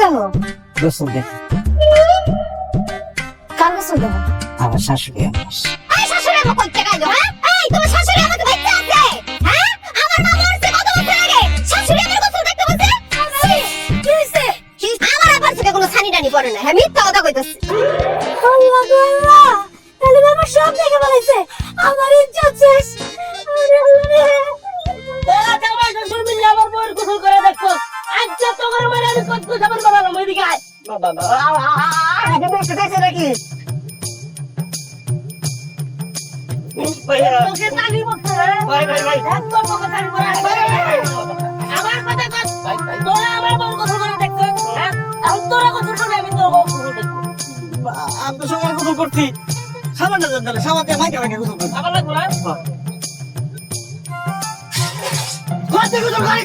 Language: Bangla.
দেখো? গোসল দেখ, কার গোসল দেখো? আমার শাশুড়ি আমার। এই শাশুড়ি আমাকে কই টাকা দাও, হ্যাঁ? এই তোমার শাশুড়ি আমাকে বাইতে আছে, হ্যাঁ? আমার মা মরছে কত বছর আগে, শাশুড়ি আমার গোসল দেখতে বসে? কি হইছে? আমার আবার থেকে কোনো ছানি টানি পড়ে না, হ্যাঁ মিথ্যা কথা কইতাছে। আল্লাহ গো আল্লাহ, তাহলে বাবা সব দেখে বলেছে, আমার ইজ্জত শেষ। আরে আল্লাহ। তোরা জামাই শ্বশুর মিলে আমার বউয়ের গোসল করে দেখছো। আচ্ছা তোমার মানে আমি কত সাবান বানালাম ওইদিকে আয়। আগে দেখতে চাইছে নাকি? তোকে তালি বলছে, হ্যাঁ? একদম তোকে তালি করে আসবে। আমার কথা কর। তোরা আমার বউয়ের গোসল করে দেখছো, হ্যাঁ? এখন তোরা গোসল করবি, আমি তোর বউয়ের গোসল দেখবো। আমি তো সবাই গোসল করছি, সাবান না জানলে সাবান দিয়ে মাইকে মাইকে গোসল করছি। আবার লাগবো না? গোসল করে